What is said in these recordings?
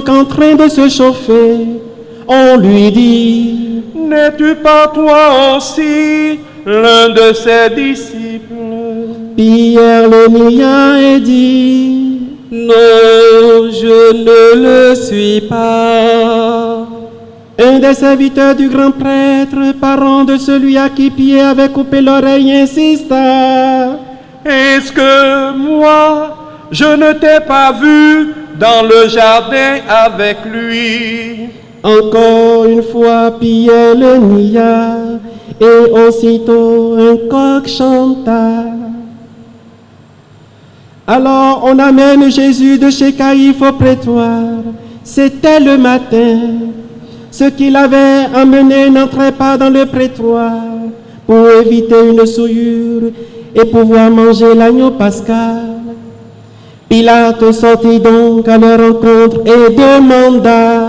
En train de se chauffer, on lui dit: N'es-tu pas toi aussi l'un de ses disciples? Pierre le nia et dit: Non, je ne le suis pas. Un des serviteurs du grand prêtre, parent de celui à qui Pierre avait coupé l'oreille, insista: Est-ce que moi, je ne t'ai pas vu dans le jardin avec lui? Encore une fois, Pierre le nia, et aussitôt un coq chanta. Alors on amène Jésus de chez Caïphe au prétoire. C'était le matin. Ceux qui l'avaient emmené n'entraient pas dans le prétoire pour éviter une souillure et pouvoir manger l'agneau pascal. Pilate sortit donc à leur rencontre et demanda: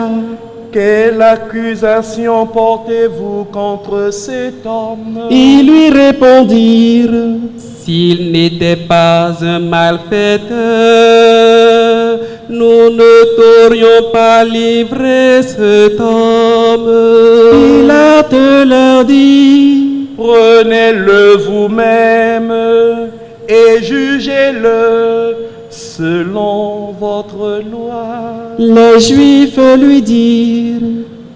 Quelle accusation portez-vous contre cet homme? Ils lui répondirent: S'il n'était pas un malfaiteur, nous ne t'aurions pas livré cet homme. Pilate leur dit: Prenez-le vous-même et jugez-le selon votre loi. Les Juifs lui dirent: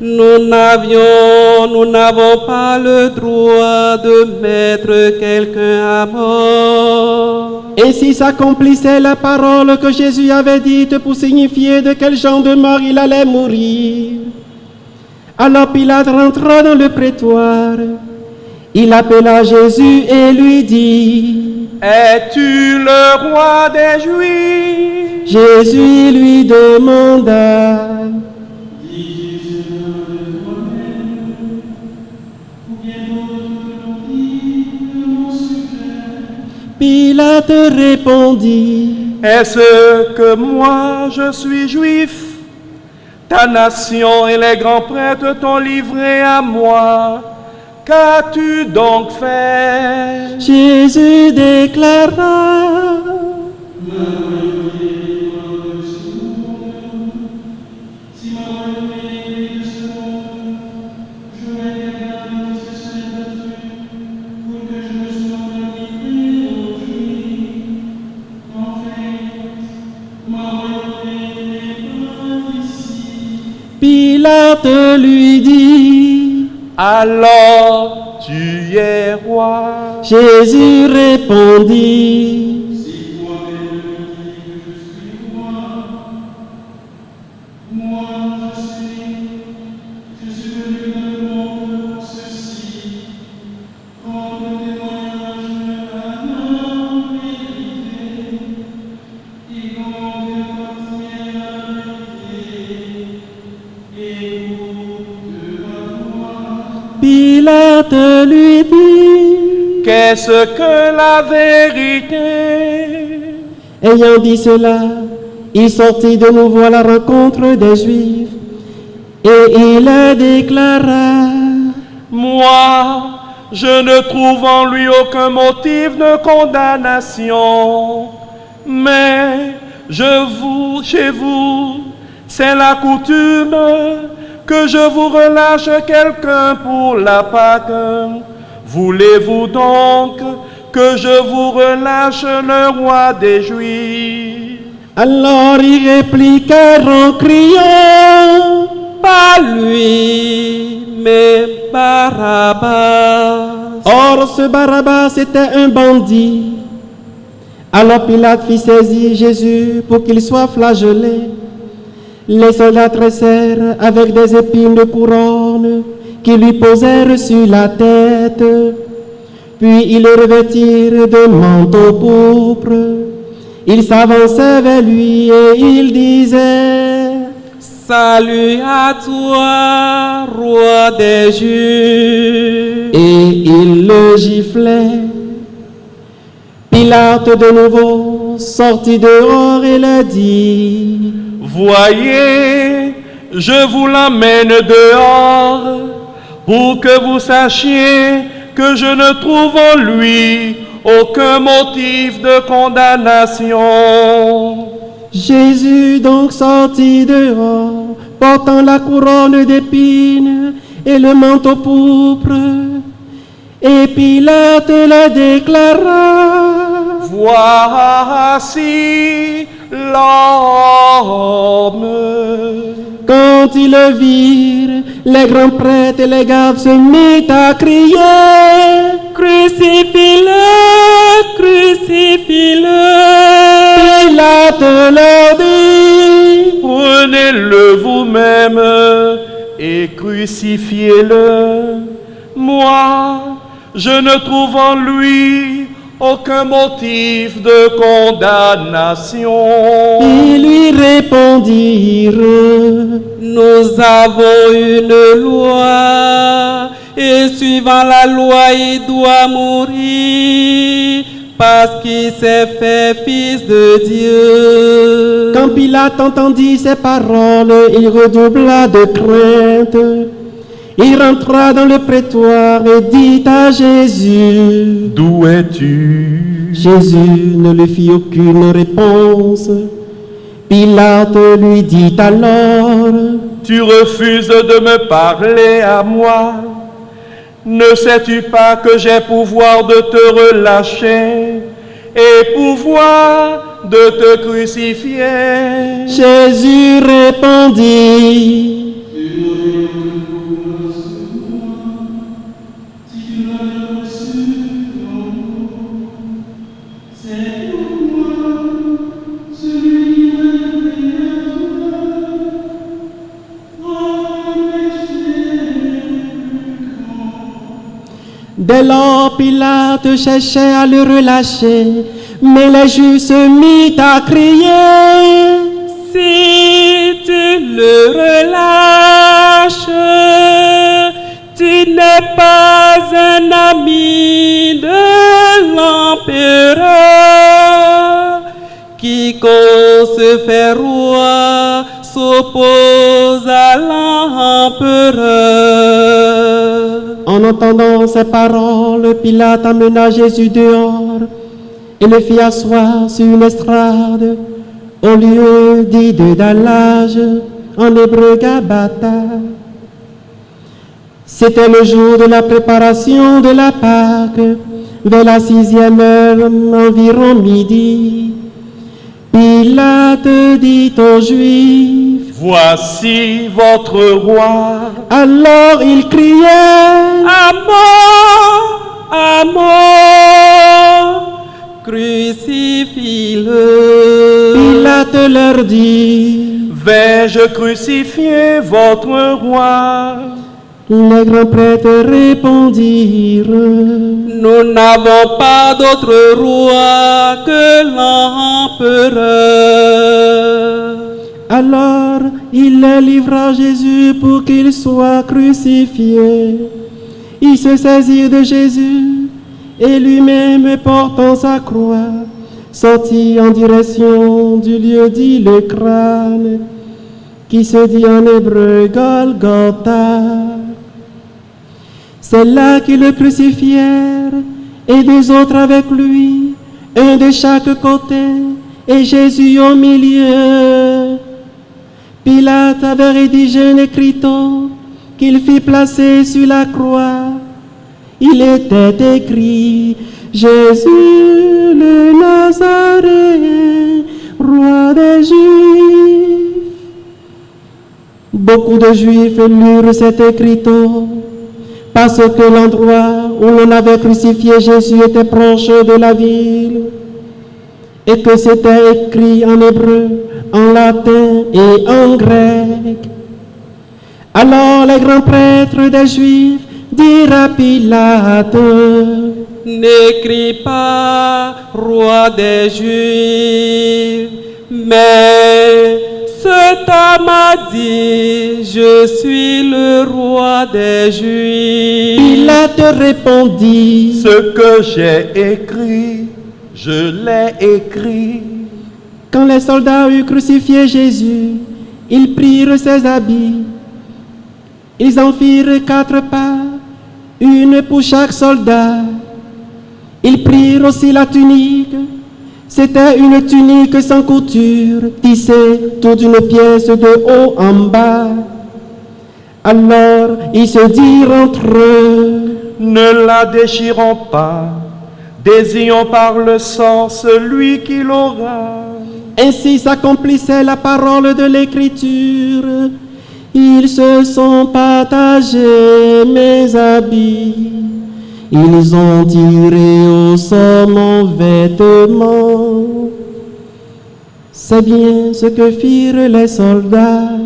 Nous n'avons pas le droit de mettre quelqu'un à mort. Ainsi s'accomplissait la parole que Jésus avait dite pour signifier de quel genre de mort il allait mourir. Alors Pilate rentra dans le prétoire. Il appela Jésus et lui dit: Es-tu le roi des Juifs? Jésus lui demanda: Pilate répondit: Est-ce que moi je suis juif? Ta nation et les grands prêtres t'ont livré à moi. Qu'as-tu donc fait? Jésus déclara: Pilate lui dit: Alors tu es roi. Jésus répondit: Pilate lui dit: Qu'est-ce que la vérité? Ayant dit cela, il sortit de nouveau à la rencontre des Juifs et il déclara: Moi, je ne trouve en lui aucun motif de condamnation. Mais chez vous, c'est la coutume que je vous relâche quelqu'un pour la Pâque. Voulez-vous donc que je vous relâche le roi des Juifs? Alors ils répliquèrent en criant: Pas lui, mais Barabbas. Or ce Barabbas était un bandit. Alors Pilate fit saisir Jésus pour qu'il soit flagellé. Les soldats tressèrent avec des épines de couronne qui lui posèrent sur la tête. Puis ils le revêtirent de manteau pourpre. Ils s'avançaient vers lui et ils disaient: Salut à toi, roi des Juifs. Et ils le giflaient. Pilate de nouveau sortit dehors et leur dit: Voyez, je vous l'emmène dehors pour que vous sachiez que je ne trouve en lui aucun motif de condamnation. Jésus donc sortit dehors, portant la couronne d'épines et le manteau pourpre. Et Pilate le déclara: Voici l'homme. Quand ils le virent, les grands prêtres et les gardes se mirent à crier: Crucifie-le, crucifie-le. Pilate leur dit: Prenez-le vous-même et crucifiez-le. Moi, je ne trouve en lui aucun motif de condamnation. Ils lui répondirent: Nous avons une loi, et suivant la loi, il doit mourir, parce qu'il s'est fait fils de Dieu. Quand Pilate entendit ces paroles, il redoubla de crainte. Il rentra dans le prétoire et dit à Jésus: D'où es-tu? Jésus ne lui fit aucune réponse. Pilate lui dit alors: Tu refuses de me parler à moi. Ne sais-tu pas que j'ai pouvoir de te relâcher et pouvoir de te crucifier? Jésus répondit: Dès lors, Pilate cherchait à le relâcher, mais les Juifs se mirent à crier: Si tu le relâches, tu n'es pas un ami de l'empereur. Quiconque se fait roi s'oppose à l'empereur. En entendant ces paroles, Pilate amena Jésus dehors et le fit asseoir sur une estrade, au lieu dit de dallage, en hébreu Gabata. C'était le jour de la préparation de la Pâque, vers la 6e heure, environ midi. Pilate dit aux Juifs: Voici votre roi. Alors il criait: À mort, à mort, crucifie-le. Pilate leur dit: Vais-je crucifier votre roi? Les grands prêtres répondirent: Nous n'avons pas d'autre roi que l'empereur. Alors il les livra à Jésus pour qu'il soit crucifié. Ils se saisirent de Jésus et lui-même portant sa croix, sortit en direction du lieu dit le crâne, qui se dit en hébreu Golgotha. C'est là qu'ils le crucifièrent, et deux autres avec lui, un de chaque côté, et Jésus au milieu. Pilate avait rédigé un écriteau qu'il fit placer sur la croix. Il était écrit: Jésus le Nazaréen, roi des Juifs. Beaucoup de Juifs lurent cet écriteau parce que l'endroit où l'on avait crucifié Jésus était proche de la ville et que c'était écrit en hébreu, en latin et en grec. Alors les grands prêtres des Juifs dirent à Pilate: N'écris pas roi des Juifs, mais cet homme a dit: Je suis le roi des Juifs. Pilate répondit: Ce que j'ai écrit, je l'ai écrit. Quand les soldats eurent crucifié Jésus, ils prirent ses habits. Ils en firent 4 parts, une pour chaque soldat. Ils prirent aussi la tunique. C'était une tunique sans couture, tissée toute d'une pièce de haut en bas. Alors ils se dirent entre eux: Ne la déchirons pas, désignons par le sang celui qui l'aura. Ainsi s'accomplissait la parole de l'Écriture. Ils se sont partagés mes habits. Ils ont tiré au sort mon vêtement. C'est bien ce que firent les soldats.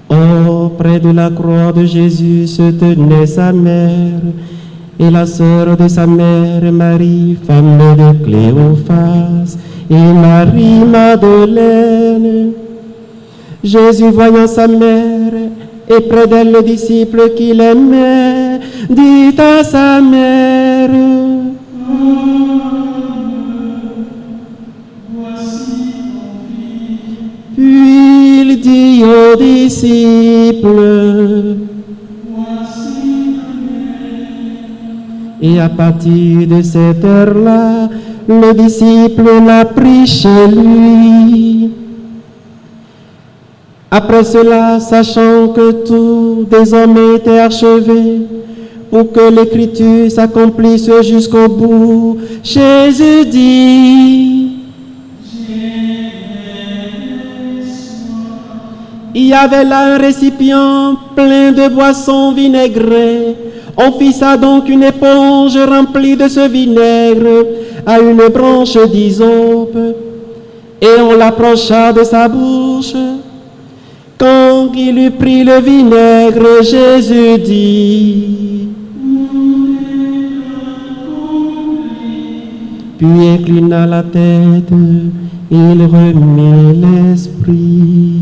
Or, près de la croix de Jésus se tenait sa mère et la sœur de sa mère, Marie, femme de Cléophas, et Marie-Madeleine. Jésus, voyant sa mère et près d'elle le disciple qu'il aimait, dit à sa mère: Puis il dit aux disciples: Et à partir de cette heure-là, le disciple l'a pris chez lui. Après cela, sachant que tout désormais était achevé, pour que l'écriture s'accomplisse jusqu'au bout, Jésus dit: Il y avait là un récipient plein de boissons vinaigrées. On fissa donc une éponge remplie de ce vinaigre à une branche d'hysope, et on l'approcha de sa bouche. Quand il eut pris le vinaigre, Jésus dit: Puis inclina la tête, il remit l'esprit.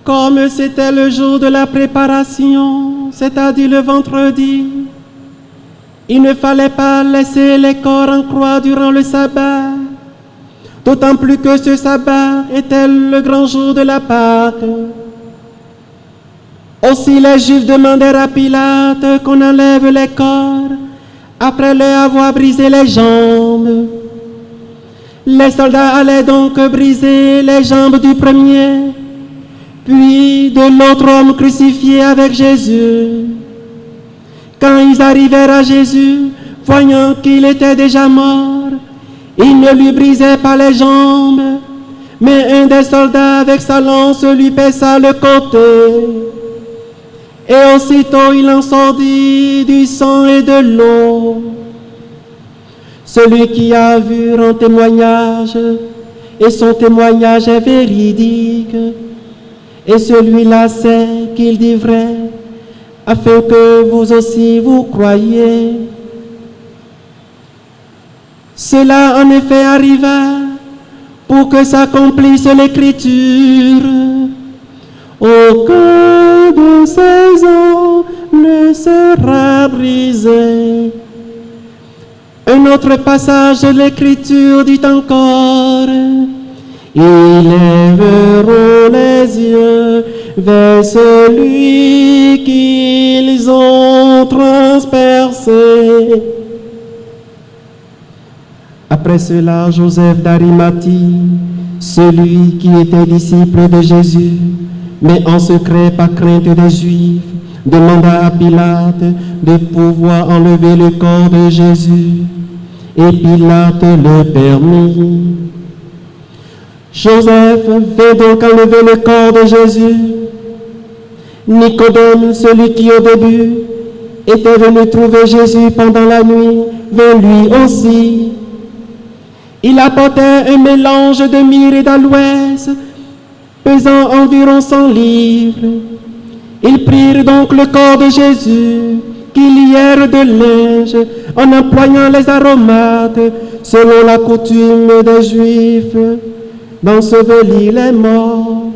Comme c'était le jour de la préparation, c'est-à-dire le vendredi, il ne fallait pas laisser les corps en croix durant le sabbat, d'autant plus que ce sabbat était le grand jour de la Pâque. Aussi les Juifs demandèrent à Pilate qu'on enlève les corps après leur avoir brisé les jambes. Les soldats allaient donc briser les jambes du premier, puis de l'autre homme crucifié avec Jésus. Quand ils arrivèrent à Jésus, voyant qu'il était déjà mort, ils ne lui brisaient pas les jambes, mais un des soldats avec sa lance lui perça le côté. Et aussitôt il en sortit du sang et de l'eau. Celui qui a vu rend témoignage, et son témoignage est véridique. et celui-là sait qu'il dit vrai, afin que vous aussi vous croyiez. Cela en effet arriva pour que s'accomplisse l'Écriture. Aucun de ces os ne sera brisé. Un autre passage de l'Écriture dit encore: ils lèveront les yeux vers celui qu'ils ont transpercé. Après cela, Joseph d'Arimathie, celui qui était disciple de Jésus, mais en secret par crainte des Juifs, demanda à Pilate de pouvoir enlever le corps de Jésus. Et Pilate le permit. Joseph vint donc enlever le corps de Jésus. Nicodème, celui qui au début était venu trouver Jésus pendant la nuit, vint lui aussi. Il apportait un mélange de myrrhe et d'aloès, pesant environ 100 livres. Ils prirent donc le corps de Jésus, qu'ils lièrent de linge, en employant les aromates, selon la coutume des Juifs, d'ensevelir les morts.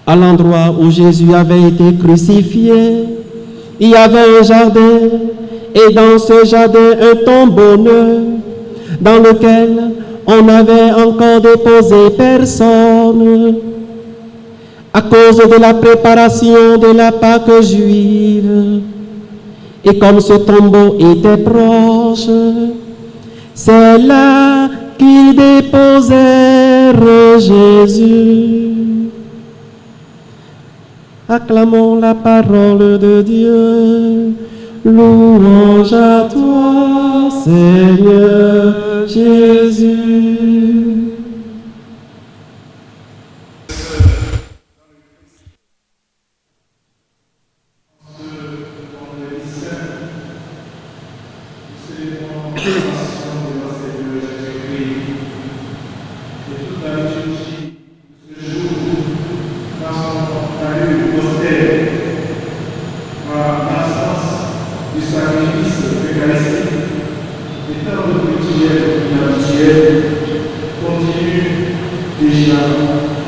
À l'endroit où Jésus avait été crucifié, il y avait un jardin, et dans ce jardin un tombeau neuf, dans lequel on n'avait encore déposé personne, à cause de la préparation de la Pâque juive. Et comme ce tombeau était proche, c'est là qu'ils déposèrent Jésus. Acclamons la parole de Dieu. Louange à toi, Seigneur Jésus.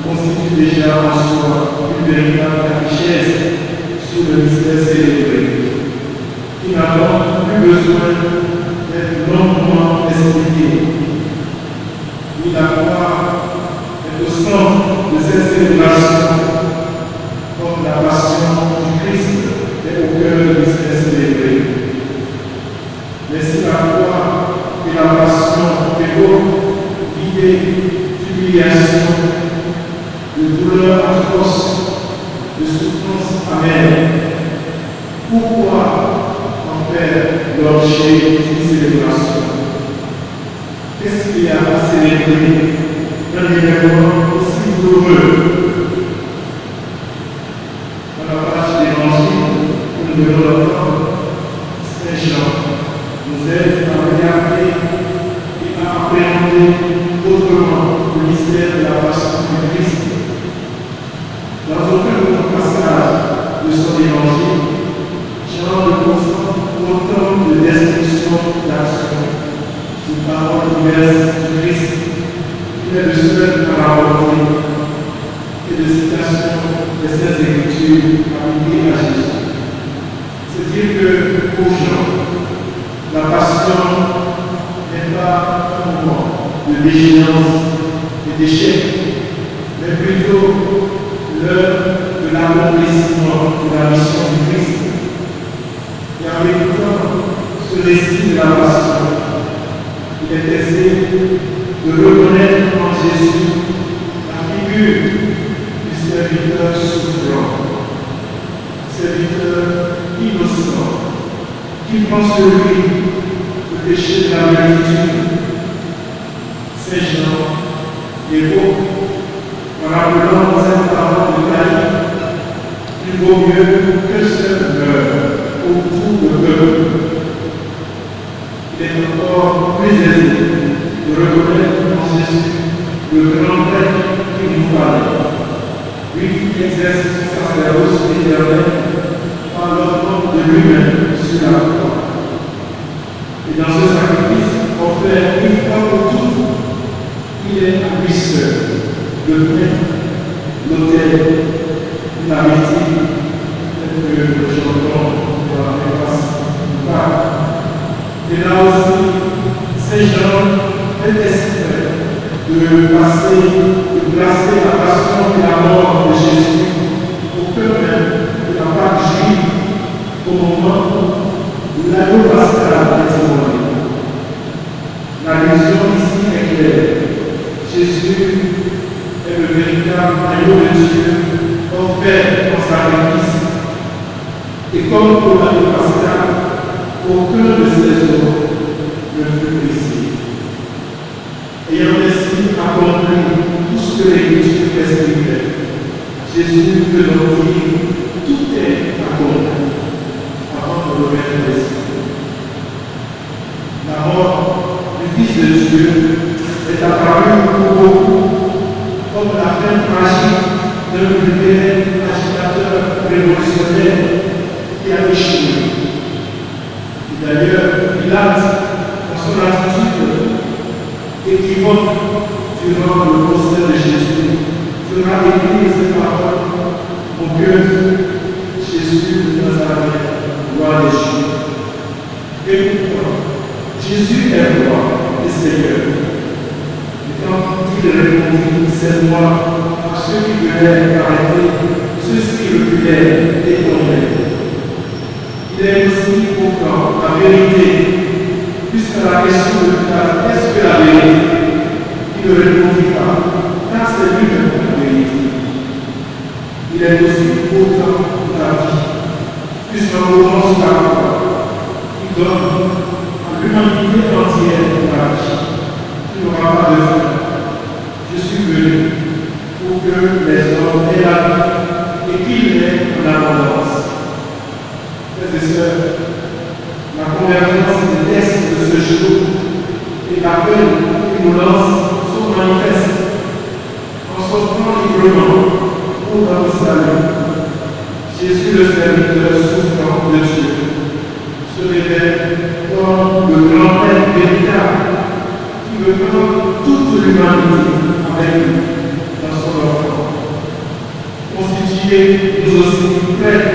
Constitue déjà en soi une véritable richesse sur le mystère célébré, qui n'a donc plus besoin d'être longuement expliqué. Oui, la croix est au centre de cette célébration, comme la passion du Christ est au cœur du mystère célébré. Mais si la croix et la passion évoquent l'idée d'humiliation, de douleur atroce, de souffrance amère, pourquoi en faire l'objet d'une célébration? Qu'est-ce qu'il y a à célébrer un événement aussi douloureux? Dans la page d'évangile que nous venons d'entendre, Saint Jean nous aide à regarder et à appréhender autrement le mystère de la passion du Christ. Dans aucun autre passage de son évangile, Jean ne concentre autant de descriptions d'action, de paroles diverses du Christ, qu'il est le seul à rapporter, et de citations de ces écritures appliquées à Jésus. C'est dire que pour Jean, la passion n'est pas un moment de déchéance et d'échec, mais plutôt l'heure de l'accomplissement de la mission du Christ. Et en écoutant ce récit de la passion, il est aisé de reconnaître en Jésus la figure du serviteur souffrant, serviteur innocent, qui prend sur lui le péché de la multitude. Saint Jean évoque, en rappelant cette parole de Caïn, il vaut mieux que seul meure au bout de peuple. Il est encore plus aisé de reconnaître en Jésus le grand prêtre qui nous parlait, lui qui exerce son sacerdoce éternel par l'offre de lui-même sur la croix. Et dans ce sacrifice offert une fois pour toutes, il est à lui seul, le prêtre, l'autel, la victime, que le chantons de la préface du pape. Et là aussi, Saint Jean fait exprès de placer la passion et la mort de Jésus au cœur même de la Pâque juive, au moment où l'agneau pascal est immolé. L'allusion ici est claire. Jésus est le véritable agneau de Dieu offert en sacrifice. Et comme pour l'agneau pascal, aucun de ces autres ne fut blessé. Ayant ainsi accompli tout ce que l'Écriture prescrivait, Jésus peut donc dire tout est accompli avant de remettre l'esprit. La mort du Fils de Dieu est apparue pour beaucoup comme la fin tragique d'un vulgaire agitateur révolutionnaire qui a échoué. Et d'ailleurs, Pilate, dans son attitude équivoque durant le procès de Jésus, fera écrire ces paroles au cœur de Jésus de Nazareth, roi des Juifs. Et pourquoi Jésus est roi et Seigneur. Et quand il répondit, c'est moi, à ceux qui venaient arrêter, ceux-ci reculèrent et tombèrent. Il est aussi pourtant la vérité, puisqu'à la question de Pilate, est-ce que la vérité? Il ne répondit pas, car c'est lui-même la vérité. Il est aussi pourtant la vie, puisqu'en mourant sur la croix, il donne à l'humanité entière la vie, qui n'aura pas de fin. Je suis venu pour que les hommes aient la vie et qu'ils l'aient en abondance. Frères et sœurs, la convergence des textes de ce jour et l'appel qui nous lance sont manifestes. En s'offrant librement pour notre salut, Jésus le serviteur souffrant de Dieu se révèle comme le grand Père véritable qui veut prendre toute l'humanité avec lui dans son offrande. Constitués nous aussi prêts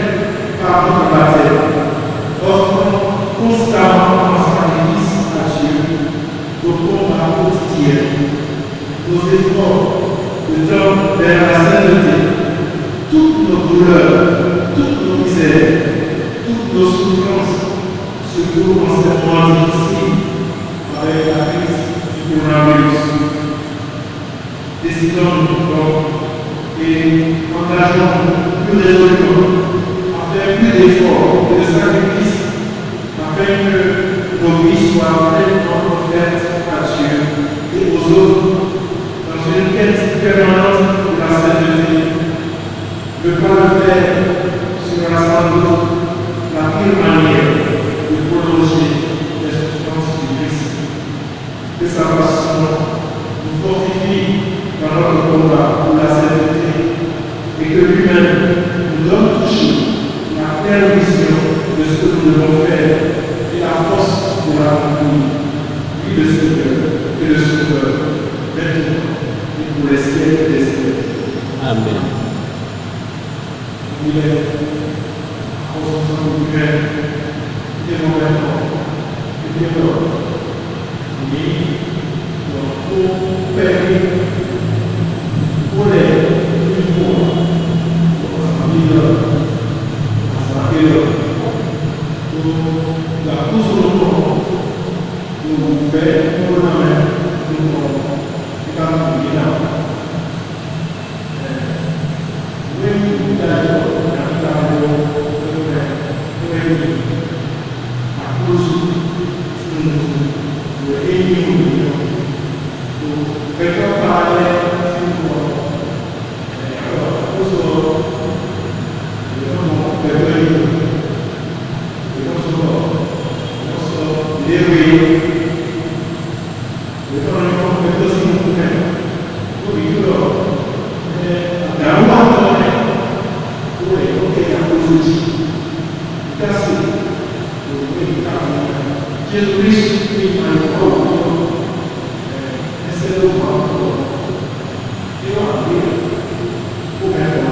par notre baptême, offrant constamment en sacrifice à Dieu nos combats quotidiens, nos efforts de temps vers la sainteté, toutes nos douleurs, toutes nos misères, toutes nos souffrances, surtout en ces moments difficiles avec la crise du coronavirus. Décidons-nous donc et engageons plus résolument à faire plus d'efforts et de sacrifices afin que nos vies soient pleinement offertes à Dieu et aux autres dans une quête permanente de la sainteté. Ne pas le faire sera sans doute la pire manière de prolonger les souffrances du Christ. Que sa passion nous fortifie dans notre combat pour la sainteté et que lui-même nous donne toujours la claire vision de ce que nous devons faire et la force de l'accomplir. Lui le Seigneur et le Sauveur, maintenant et pour les siècles des siècles. Amen. Il est en son lui-même, il est vraiment, il est mort. Oui, pour permis, pour les mois, pour sa famille, pour sa famille, pour la cause de l'homme, pour faire, pour la main, pour la Jésus-Christ qui m'a dit, c'est le moment. Et on va dire, pour faire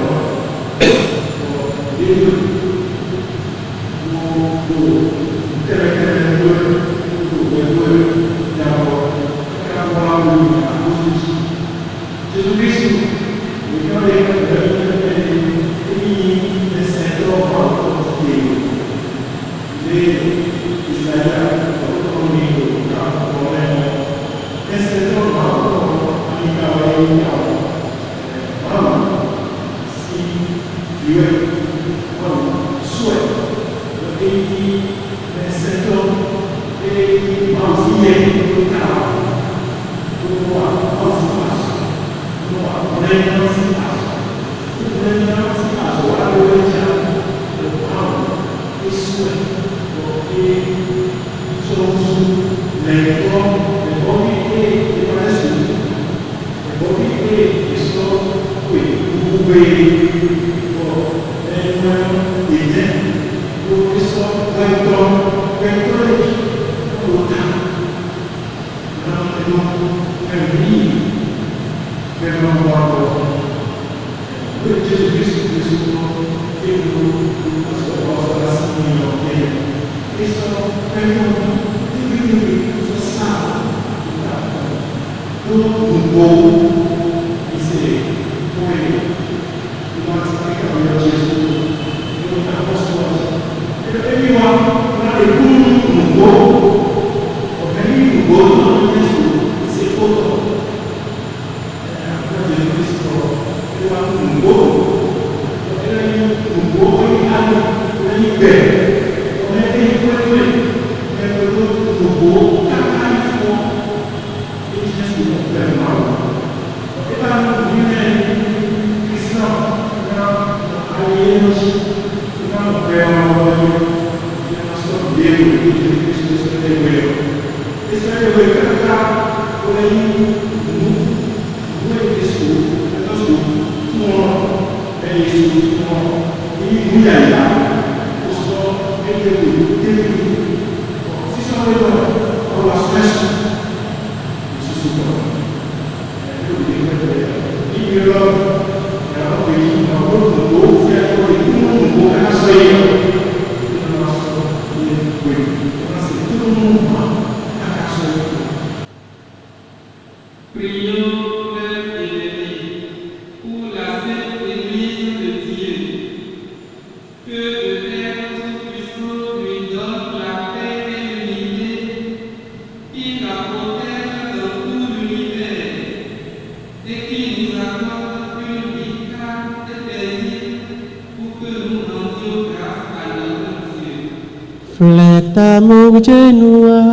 Flèche d'amour genois,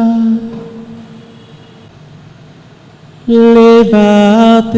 levate.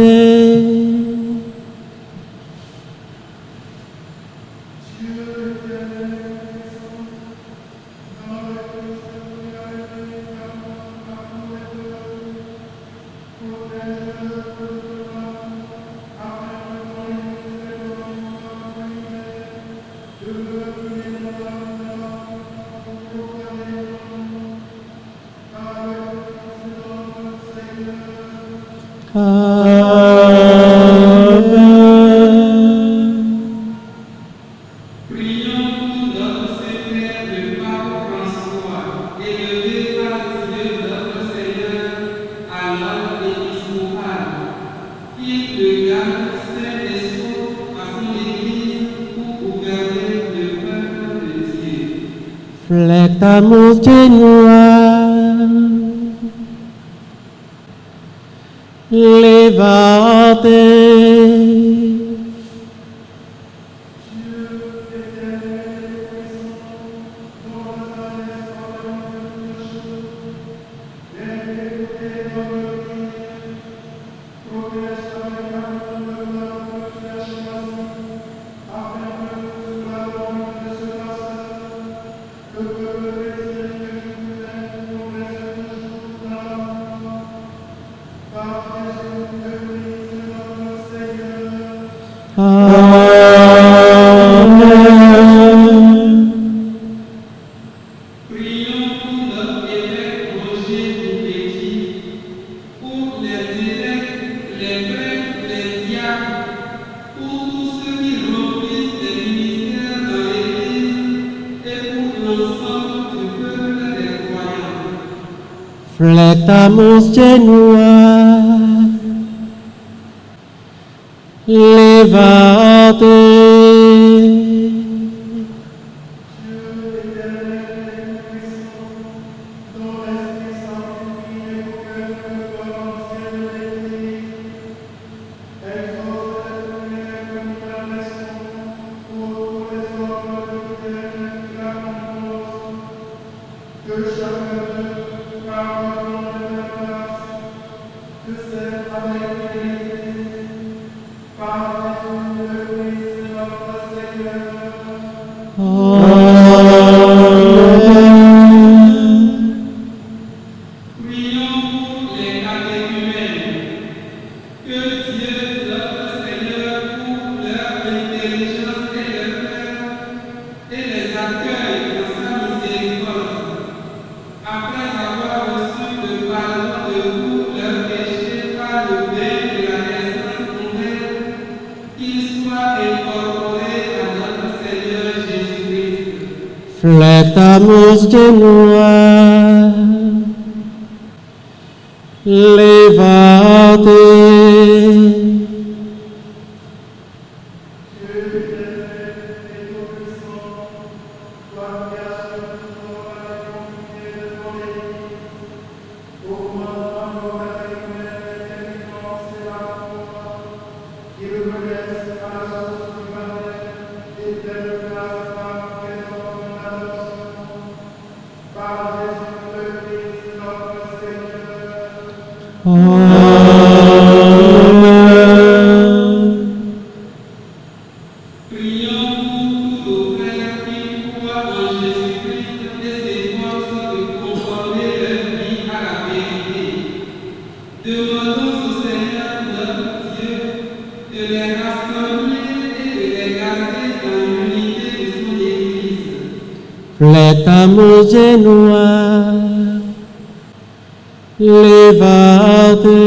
Flèche d'amour genois, levate. Prions pour notre évêque Flectamus genua, levate. Flectamus genua, levate. Flectamus genua, levate.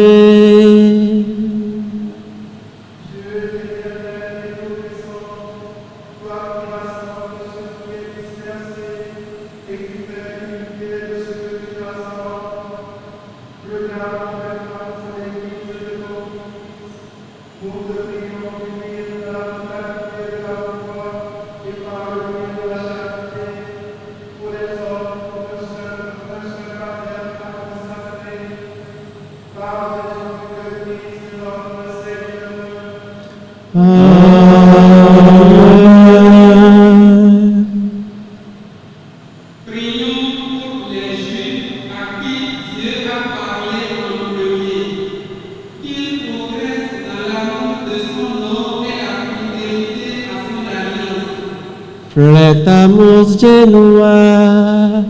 Flectamus genua,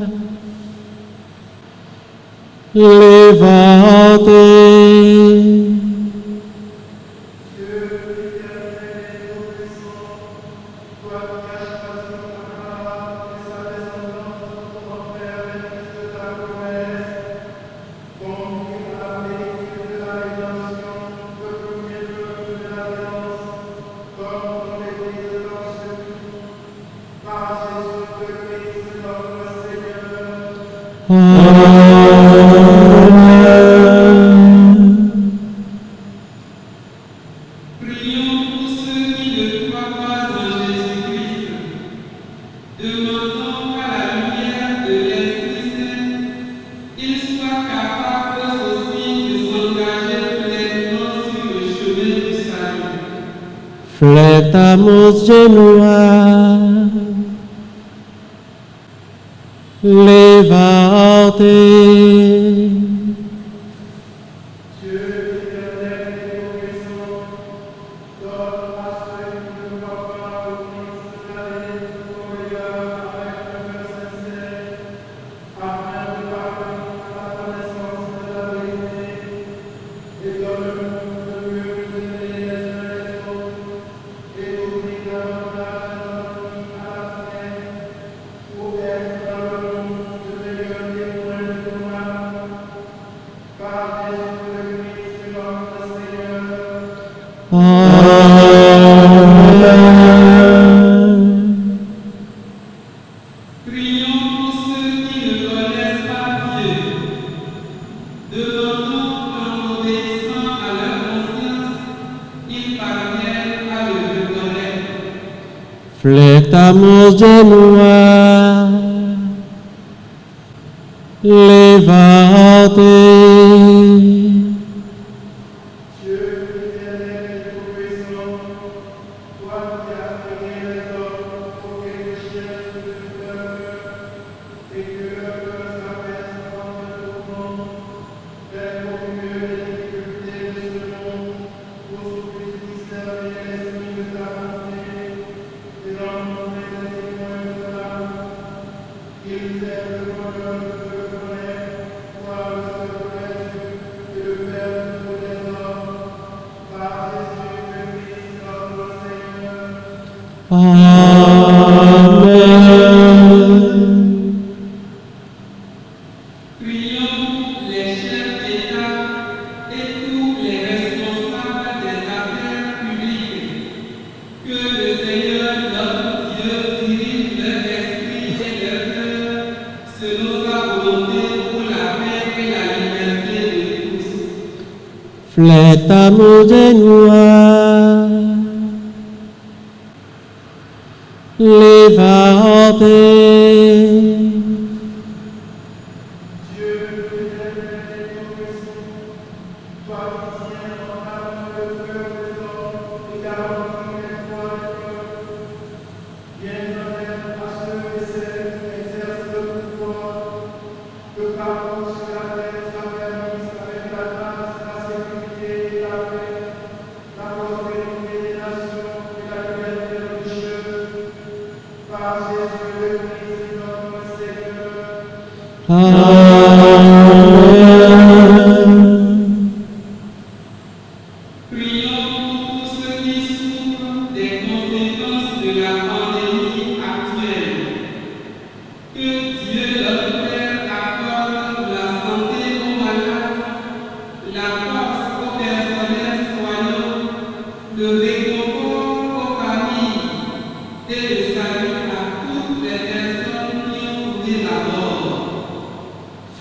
levate. Flectamus genua, levate. Flectamos genua, levante. Flectamos genua, levante.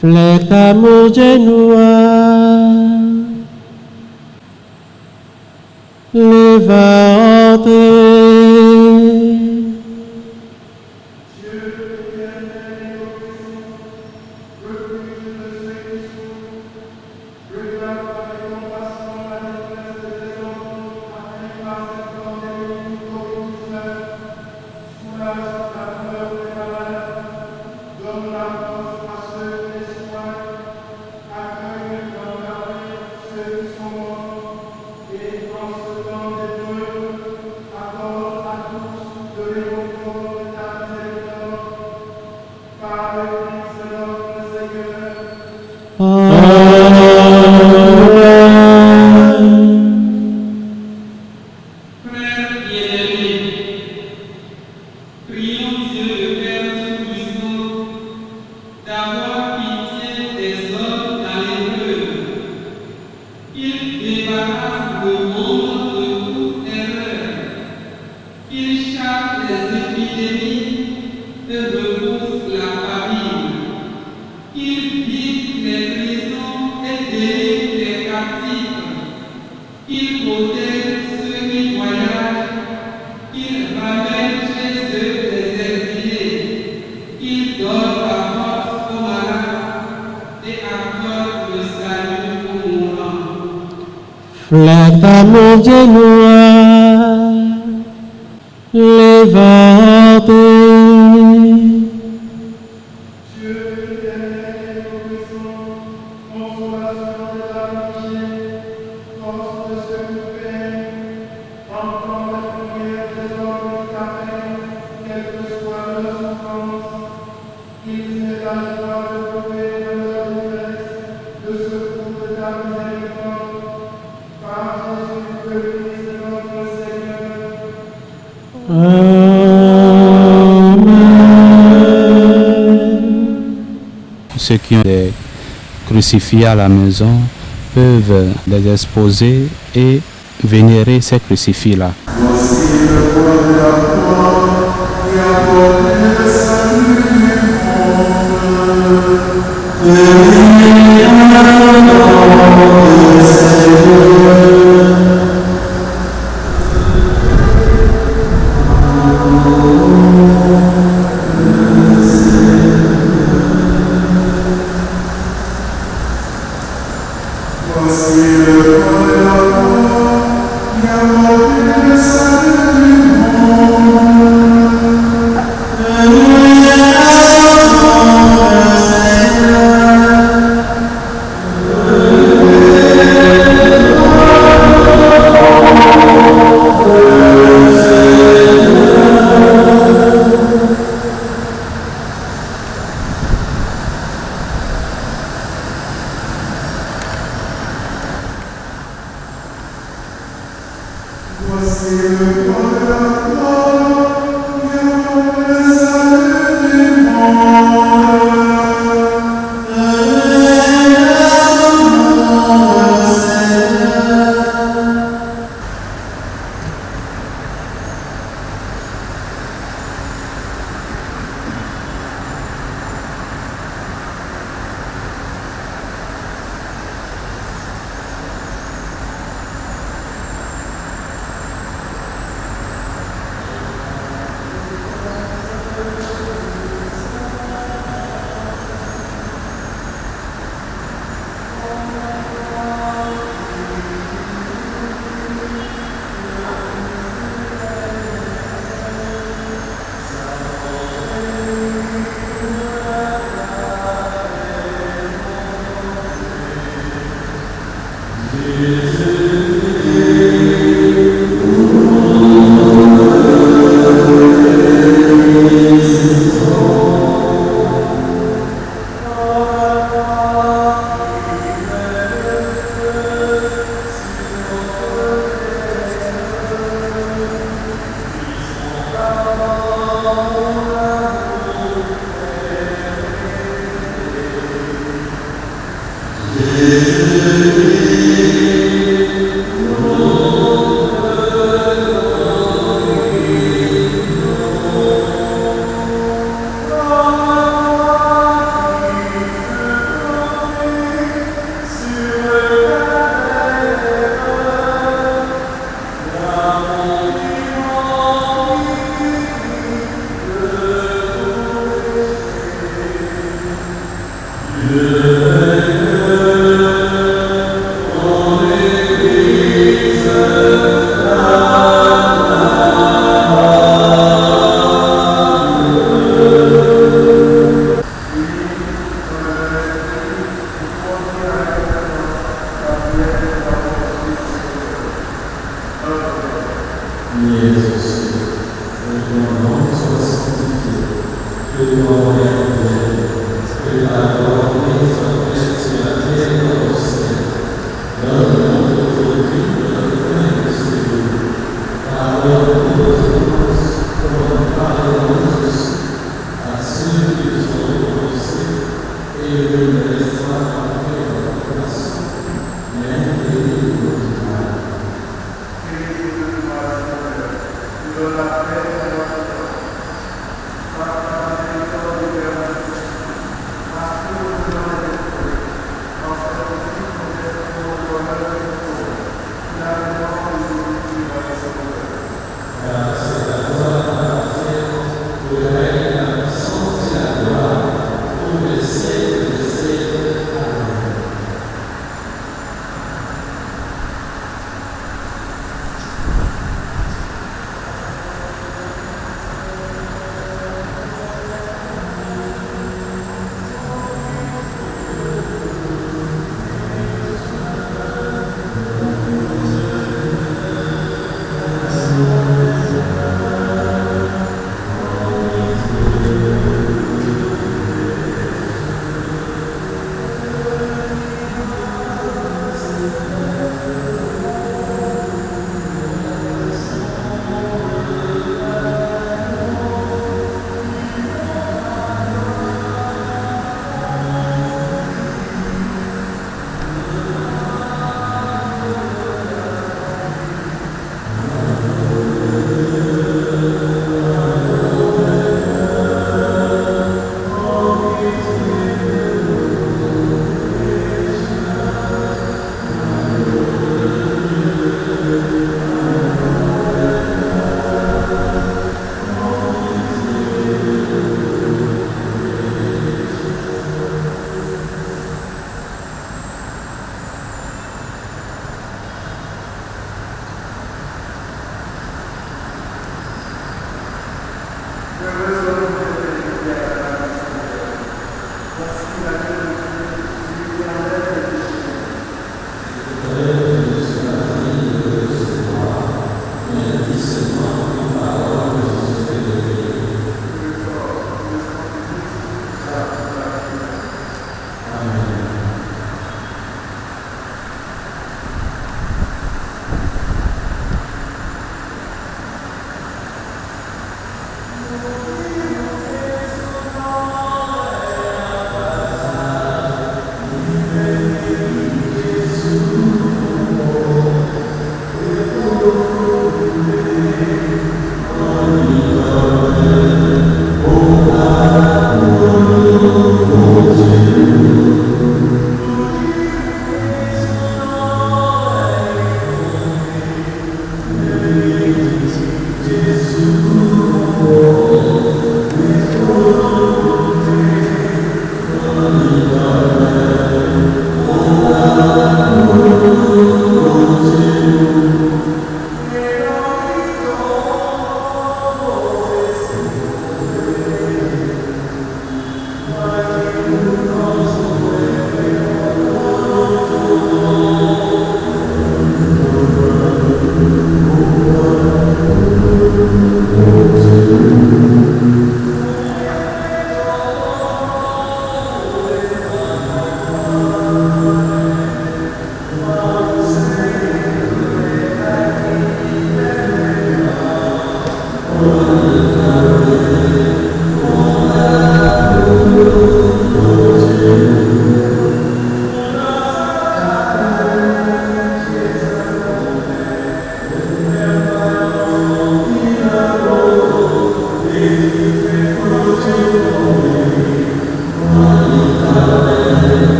Flectamos genua, levante. Flectamos genua, levante. Ceux qui ont des crucifix à la maison peuvent les exposer et vénérer ces crucifix-là.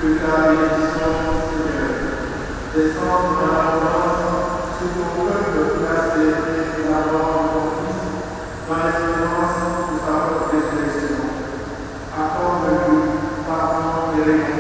Que ta bénédiction, Seigneur, descende dans l'abondance sur ton peuple placé et la mort de ton Fils, dans l'espérance de sa propre résurrection. Accorde-lui pardon et récompense.